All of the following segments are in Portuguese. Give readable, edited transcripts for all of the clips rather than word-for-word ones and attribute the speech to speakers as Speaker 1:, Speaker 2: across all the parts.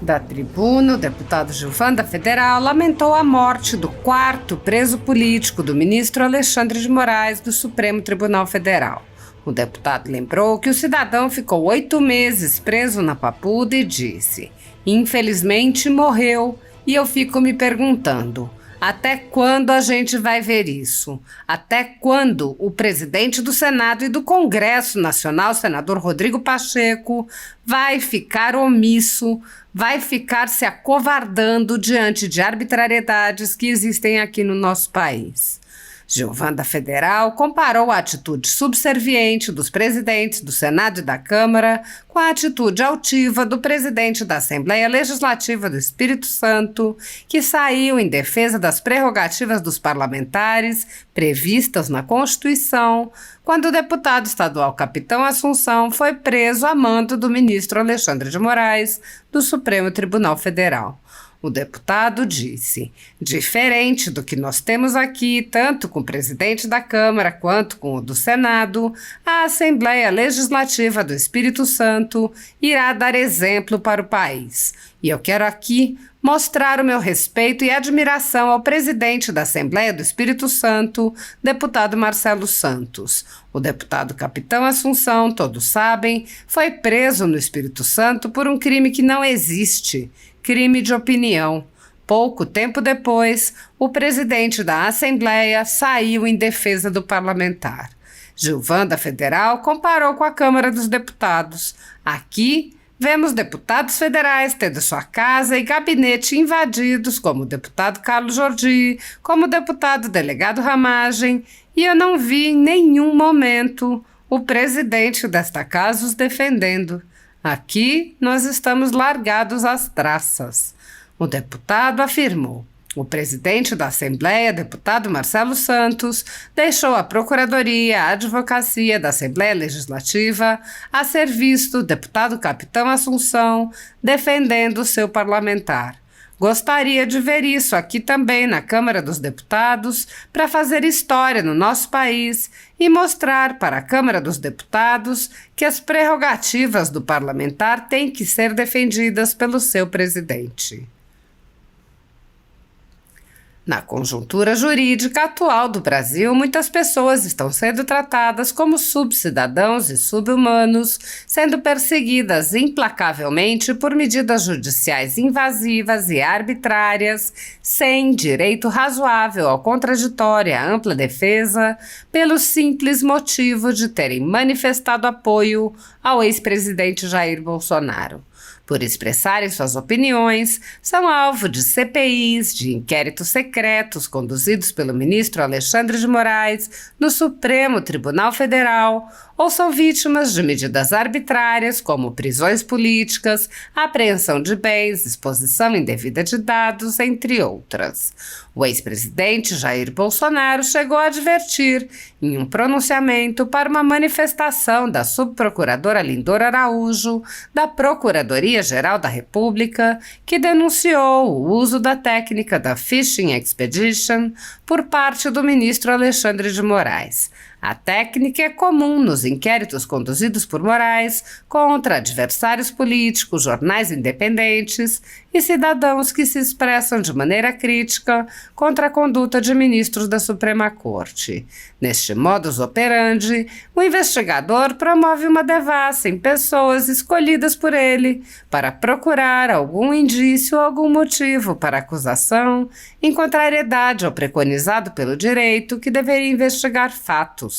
Speaker 1: Da tribuna, o deputado Gilvan da Federal lamentou a morte do quarto preso político do ministro Alexandre de Moraes do Supremo Tribunal Federal. O deputado lembrou que o cidadão ficou 8 meses preso na Papuda e disse: "Infelizmente morreu, e eu fico me perguntando, até quando a gente vai ver isso? Até quando o presidente do Senado e do Congresso Nacional, senador Rodrigo Pacheco, vai ficar omisso, vai ficar se acovardando diante de arbitrariedades que existem aqui no nosso país?" Gilvan da Federal comparou a atitude subserviente dos presidentes do Senado e da Câmara com a atitude altiva do presidente da Assembleia Legislativa do Espírito Santo, que saiu em defesa das prerrogativas dos parlamentares previstas na Constituição, quando o deputado estadual Capitão Assunção foi preso a mando do ministro Alexandre de Moraes do Supremo Tribunal Federal. O deputado disse: "Diferente do que nós temos aqui, tanto com o presidente da Câmara quanto com o do Senado, a Assembleia Legislativa do Espírito Santo irá dar exemplo para o país. E eu quero aqui mostrar o meu respeito e admiração ao presidente da Assembleia do Espírito Santo, deputado Marcelo Santos. O deputado Capitão Assunção, todos sabem, foi preso no Espírito Santo por um crime que não existe. Crime de opinião. Pouco tempo depois, o presidente da Assembleia saiu em defesa do parlamentar." Gilvan da Federal comparou com a Câmara dos Deputados. "Aqui, vemos deputados federais tendo sua casa e gabinete invadidos, como o deputado Carlos Jordi, como o deputado delegado Ramagem, e eu não vi em nenhum momento o presidente desta casa os defendendo. Aqui nós estamos largados às traças." O deputado afirmou. O presidente da Assembleia, deputado Marcelo Santos, deixou a Procuradoria, a Advocacia da Assembleia Legislativa a serviço do deputado Capitão Assunção, defendendo o seu parlamentar. "Gostaria de ver isso aqui também na Câmara dos Deputados para fazer história no nosso país e mostrar para a Câmara dos Deputados que as prerrogativas do parlamentar têm que ser defendidas pelo seu presidente." Na conjuntura jurídica atual do Brasil, muitas pessoas estão sendo tratadas como subcidadãos e subhumanos, sendo perseguidas implacavelmente por medidas judiciais invasivas e arbitrárias, sem direito razoável ao contraditório e à ampla defesa, pelo simples motivo de terem manifestado apoio ao ex-presidente Jair Bolsonaro. Por expressarem suas opiniões, são alvo de CPIs, de inquéritos secretos conduzidos pelo ministro Alexandre de Moraes no Supremo Tribunal Federal, ou são vítimas de medidas arbitrárias como prisões políticas, apreensão de bens, exposição indevida de dados, entre outras. O ex-presidente Jair Bolsonaro chegou a advertir, em um pronunciamento para uma manifestação da subprocuradora Lindor Araújo, da Procuradoria-Geral da República, que denunciou o uso da técnica da Fishing Expedition por parte do ministro Alexandre de Moraes. A técnica é comum nos inquéritos conduzidos por Moraes contra adversários políticos, jornais independentes e cidadãos que se expressam de maneira crítica contra a conduta de ministros da Suprema Corte. Neste modus operandi, o investigador promove uma devassa em pessoas escolhidas por ele para procurar algum indício ou algum motivo para acusação, em contrariedade ao preconizado pelo direito que deveria investigar fatos.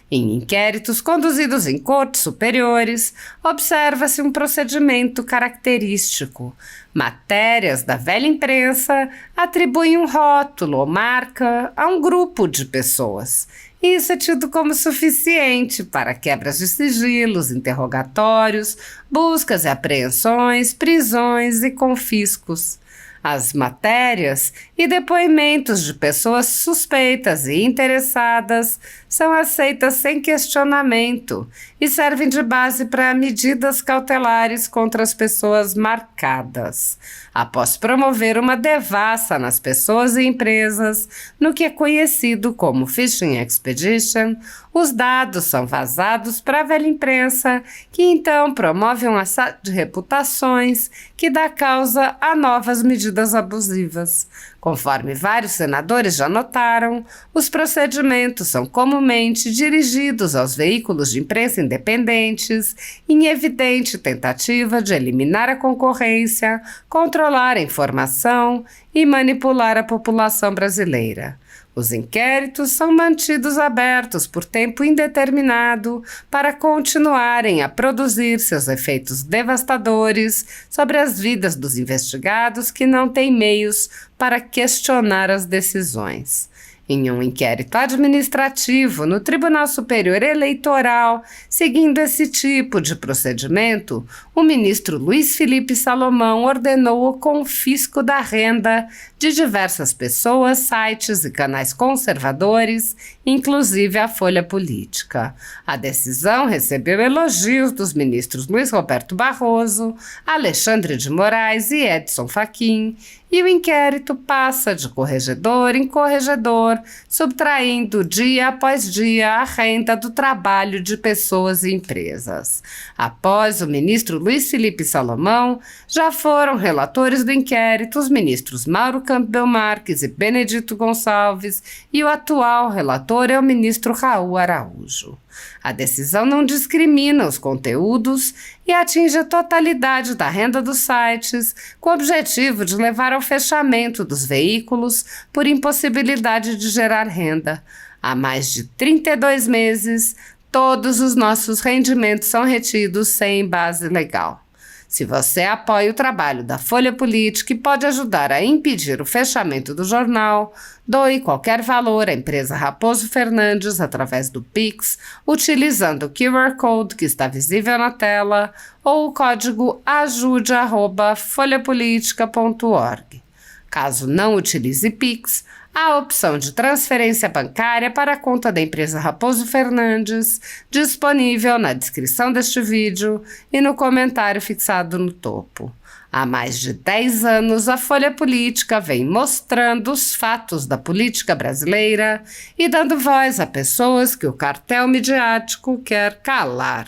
Speaker 1: Em inquéritos conduzidos em cortes superiores, observa-se um procedimento característico. Matérias da velha imprensa atribuem um rótulo ou marca a um grupo de pessoas. Isso é tido como suficiente para quebras de sigilos, interrogatórios, buscas e apreensões, prisões e confiscos. As matérias e depoimentos de pessoas suspeitas e interessadas são aceitas sem questionamento e servem de base para medidas cautelares contra as pessoas marcadas. Após promover uma devassa nas pessoas e empresas, no que é conhecido como Phishing Expedition, os dados são vazados para a velha imprensa, que então promove um assalto de reputações que dá causa a novas medidas abusivas. Conforme vários senadores já notaram, os procedimentos são comumente dirigidos aos veículos de imprensa independentes, em evidente tentativa de eliminar a concorrência, controlar a informação e manipular a população brasileira. Os inquéritos são mantidos abertos por tempo indeterminado para continuarem a produzir seus efeitos devastadores sobre as vidas dos investigados que não têm meios para questionar as decisões. Em um inquérito administrativo no Tribunal Superior Eleitoral, seguindo esse tipo de procedimento, o ministro Luiz Felipe Salomão ordenou o confisco da renda de diversas pessoas, sites e canais conservadores, inclusive a Folha Política. A decisão recebeu elogios dos ministros Luiz Roberto Barroso, Alexandre de Moraes e Edson Fachin, e o inquérito passa de corregedor em corregedor, subtraindo dia após dia a renda do trabalho de pessoas e empresas. Após o ministro Luiz Felipe Salomão, já foram relatores do inquérito os ministros Mauro Campbell Marques e Benedito Gonçalves, e o atual relator é o ministro Raul Araújo. A decisão não discrimina os conteúdos e atinge a totalidade da renda dos sites, com o objetivo de levar ao fechamento dos veículos por impossibilidade de gerar renda. Há mais de 32 meses, todos os nossos rendimentos são retidos sem base legal. Se você apoia o trabalho da Folha Política e pode ajudar a impedir o fechamento do jornal, doe qualquer valor à empresa Raposo Fernandes através do Pix, utilizando o QR Code que está visível na tela ou o código ajude@folhapolitica.org. Caso não utilize Pix, há a opção de transferência bancária para a conta da empresa Raposo Fernandes, disponível na descrição deste vídeo e no comentário fixado no topo. Há mais de 10 anos, a Folha Política vem mostrando os fatos da política brasileira e dando voz a pessoas que o cartel midiático quer calar.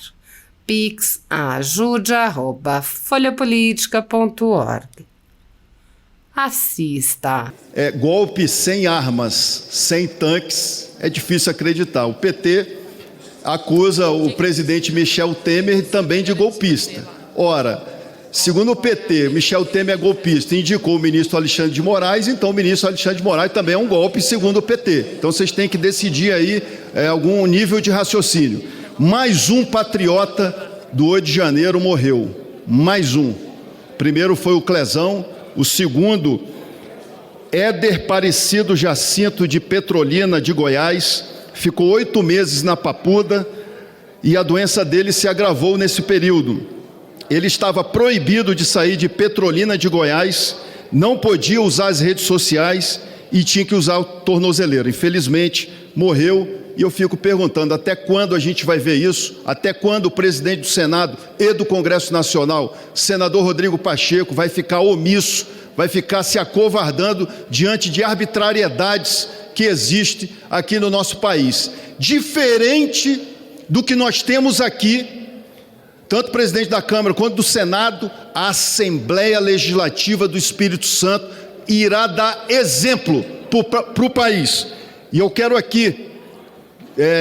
Speaker 1: Pix ajude@folhapolitica.org. Assista.
Speaker 2: Golpe sem armas, sem tanques, é difícil acreditar. O PT acusa o presidente Michel Temer também de golpista. Ora, segundo o PT, Michel Temer é golpista e indicou o ministro Alexandre de Moraes, então o ministro Alexandre de Moraes também é um golpe, segundo o PT. Então vocês têm que decidir aí algum nível de raciocínio. Mais um patriota do 8 de janeiro morreu. Mais um. Primeiro foi o Clezão. O segundo, Éder Parecido Jacinto de Petrolina, de Goiás, ficou 8 meses na Papuda e a doença dele se agravou nesse período. Ele estava proibido de sair de Petrolina, de Goiás, não podia usar as redes sociais e tinha que usar o tornozeleiro. Infelizmente, morreu. E eu fico perguntando, até quando a gente vai ver isso? Até quando o presidente do Senado e do Congresso Nacional, senador Rodrigo Pacheco, vai ficar omisso, vai ficar se acovardando diante de arbitrariedades que existem aqui no nosso país? Diferente do que nós temos aqui, tanto o presidente da Câmara quanto do Senado, a Assembleia Legislativa do Espírito Santo irá dar exemplo para o país. E eu quero aqui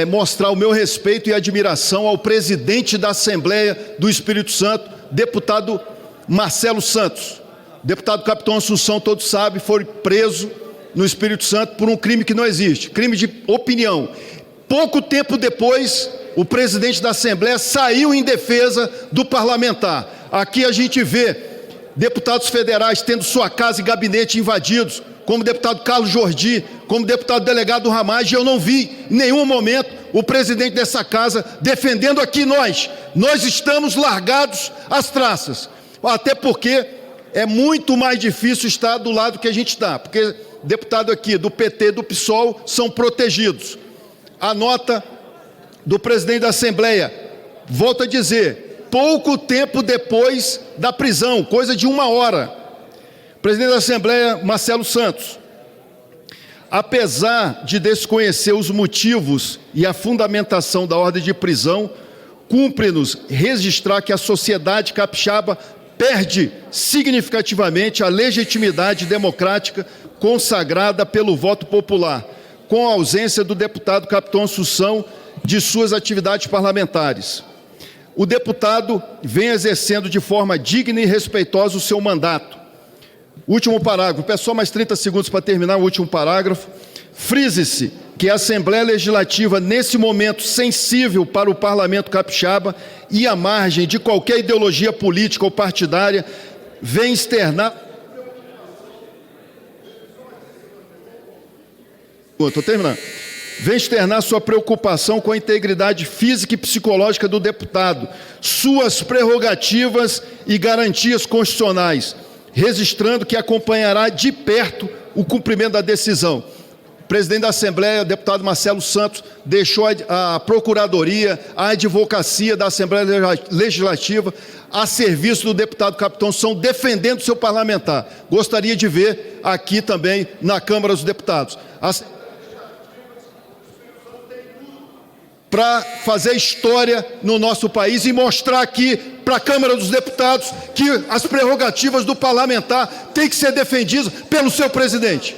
Speaker 2: mostrar o meu respeito e admiração ao presidente da Assembleia do Espírito Santo, deputado Marcelo Santos. Deputado Capitão Assunção, todos sabem, foi preso no Espírito Santo por um crime que não existe, crime de opinião. Pouco tempo depois, o presidente da Assembleia saiu em defesa do parlamentar. Aqui a gente vê deputados federais tendo sua casa e gabinete invadidos, como o deputado Carlos Jordi, como deputado delegado Ramage, eu não vi em nenhum momento o presidente dessa casa defendendo aqui nós. Nós estamos largados às traças, até porque É muito mais difícil estar do lado que a gente está, porque deputado aqui do PT e do PSOL são protegidos. A nota do presidente da Assembleia, volto a dizer, pouco tempo depois da prisão, coisa de 1 hora. Presidente da Assembleia, Marcelo Santos, apesar de desconhecer os motivos e a fundamentação da ordem de prisão, cumpre-nos registrar que a sociedade capixaba perde significativamente a legitimidade democrática consagrada pelo voto popular, com a ausência do deputado Capitão Assunção de suas atividades parlamentares. O deputado vem exercendo de forma digna e respeitosa o seu mandato. Último parágrafo, peço só mais 30 segundos para terminar o último parágrafo. Frise-se que a Assembleia Legislativa, nesse momento sensível para o Parlamento capixaba e à margem de qualquer ideologia política ou partidária, vem externar... Estou terminando. Vem externar sua preocupação com a integridade física e psicológica do deputado, suas prerrogativas e garantias constitucionais, registrando que acompanhará de perto o cumprimento da decisão. O presidente da Assembleia, deputado Marcelo Santos, deixou a Procuradoria, a Advocacia da Assembleia Legislativa a serviço do deputado Capitão Assunção, defendendo seu parlamentar. Gostaria de ver aqui também na Câmara dos Deputados. Para fazer história no nosso país e mostrar aqui para a Câmara dos Deputados que as prerrogativas do parlamentar têm que ser defendidas pelo seu presidente.